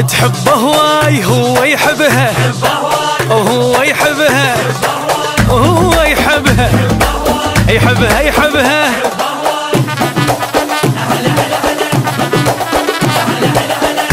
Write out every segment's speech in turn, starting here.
تحبه هواي هو يحبها وهو يحبها وهو يحبها يحبها يحبها.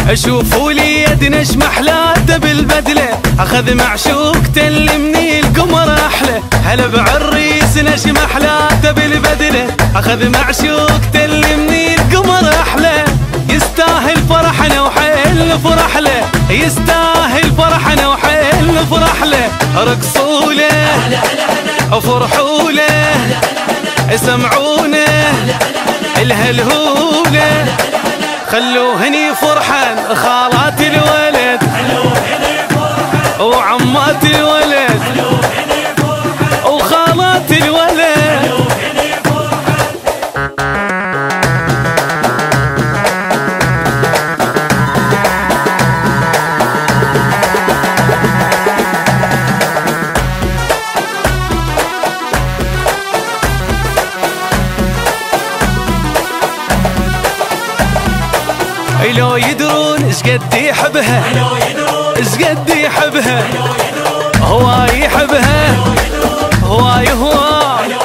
اشوفوا لي يدنش محلاته بالبدله، اخذ معشوقته اللي من القمر احلى. هلا بعريس نش محلاته بالبدله، اخذ معشوقته اللي من القمر احلى. يستاهل فرحنا وحيل فرح له، يستاهل فرحنا وحيل فرح له. رقصوا له وفرحوا له، سمعونا الهلهوله. خلوهني فرحان خالات الولد وعمات الولد وخالات الولد. لو يدرون شقد يحبها، شقد يحبها، هواي يحبها، هواي هواي.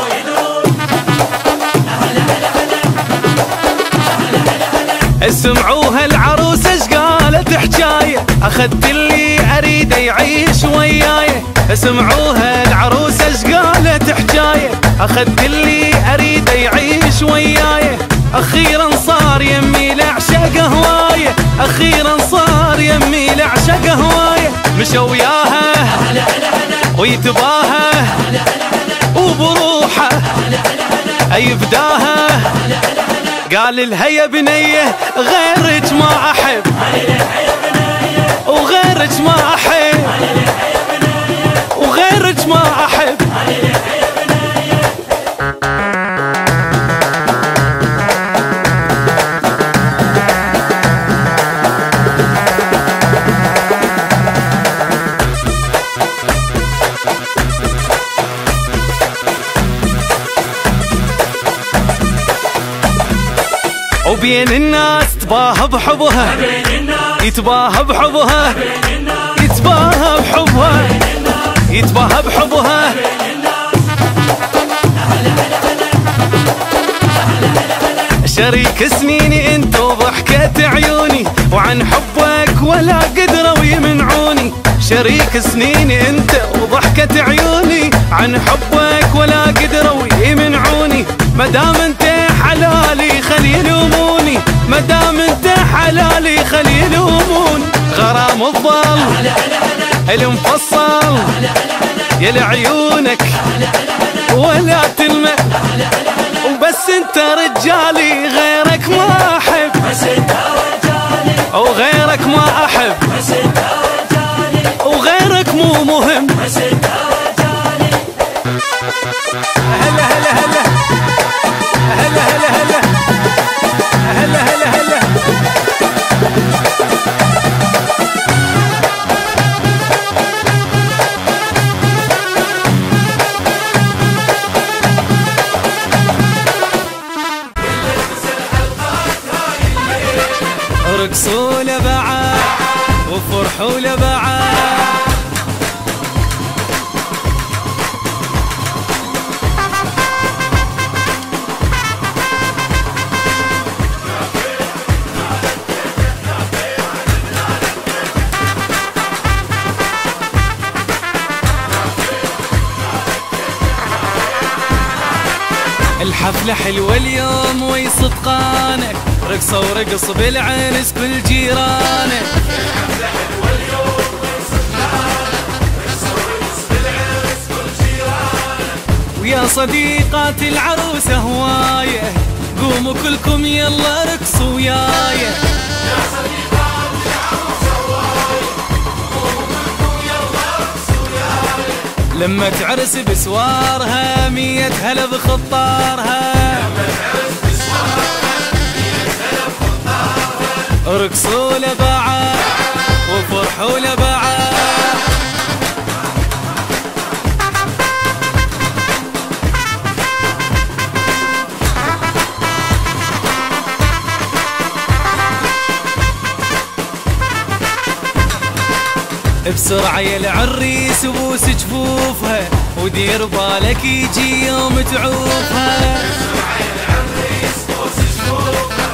اسمعوها العروسة اش قالت حجاية، اخذت اللي اريده يعيش وياي. اسمعوها العروسة اش قالت حجاية، اخذت اللي اريده يعيش وياي. اخيرا صار يمي لعشق هوايه، اخيرا صار يمي لعشق هوايه. مشى وياها ويتباها وبروحه يفداها. قال لها يا بنيه غيرك ما احب، وغيرك ما احب، وغيرك ما احب. وبين الناس تباهى بحبها، يتباهى بحبها، يتباهى بحبها، يتباهى بحبها. شريك سنيني انت وضحكة عيوني، وعن حبك ولا قدروا يمنعوني. شريك سنيني انت وضحكة عيوني، عن حبك ولا قدروا يمنعوني. مدام انت حلالي خلي يلوموني، مدام انت حلالي خلي يلوموني. غرام الظل المفصل يا لعيونك ولا تلمع، وبس انت رجالي غيرك ما احب، وغيرك ما احب، وغيرك مو مهم. هلا هلا هلا هلا هلا هلا هلا هلا هلا. رقصوا لبعاد وفرحوا لبعاد. الحفلة حلوة اليوم ويصدقانك، رقصة ورقص بالعنس كل جيرانك. الحفلة حلوة اليوم ويصدقانك، رقصة ورقص بالعنس كل جيرانك. ويا صديقات العروسة هواية، قوموا كلكم يلا رقصوا وياي. يا صديقات العروسة هواية، قوموا كلكم يلا رقصوا وياي. لما تعرس بسوارها 100 هلا بخطارها، رقصوا لبعاد وفرحوا لبعاد. بسرعة يا العريس بوس جفوفها ودير بالك يجي يوم تعوفها. بسرعة يا العريس بوس جفوفها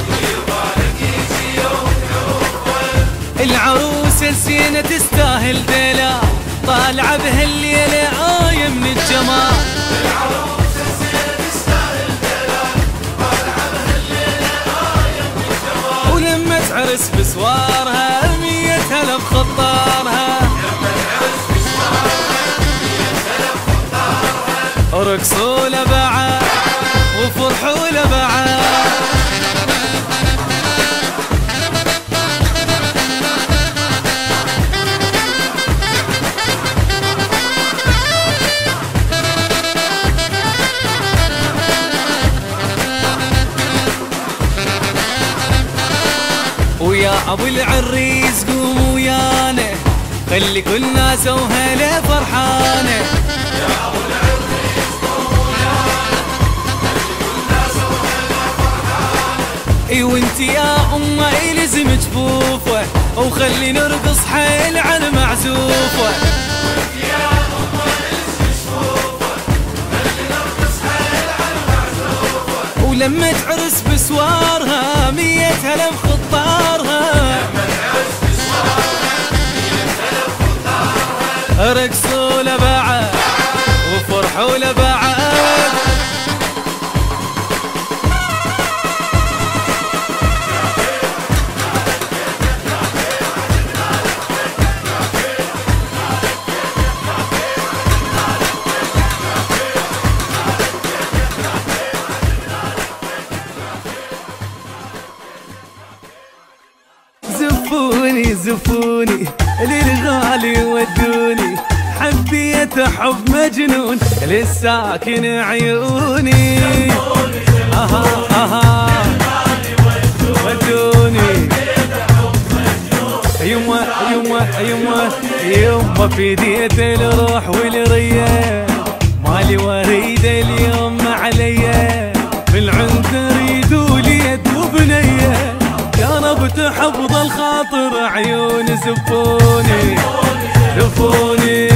ودير بالك يجي يوم تعوفها. العروسة الزينة تستاهل دلال طالعة بهالليلة آية من الجمال. العروسة الزينة تستاهل دلال طالعة بهالليلة آية من الجمال. ولما تعرس بسوارها 100,000 خطارها. رقصوا لبعاد وفرحوا لبعاد. ويا ابو العريس قوم ويانا خلي كل ناس وهلا فرحانه. يا ابو العريس قوم ويانا خلي كل ناس وهلا فرحانه. اي وانت يا امه الزم جفوفه وخلي نرقص حيل على معزوفه. وانت يا امه الزم جفوفه خلي نرقص حيل على معزوفه. ولما تعرس بسوارها 100,000 خطارها. رقصوا لبعاد وفرحوا لبعاد. زفوني زفوني للغالي ودوني حبيت حب مجنون للساكن عيوني. اها اها ودوني يما يما يما يما فديت الروح والرية مالي وريد اليوم عليا بالعند ريدوا لي يد وبنيه. يا رب تحفظ الخاطر عيون زفوني زفوني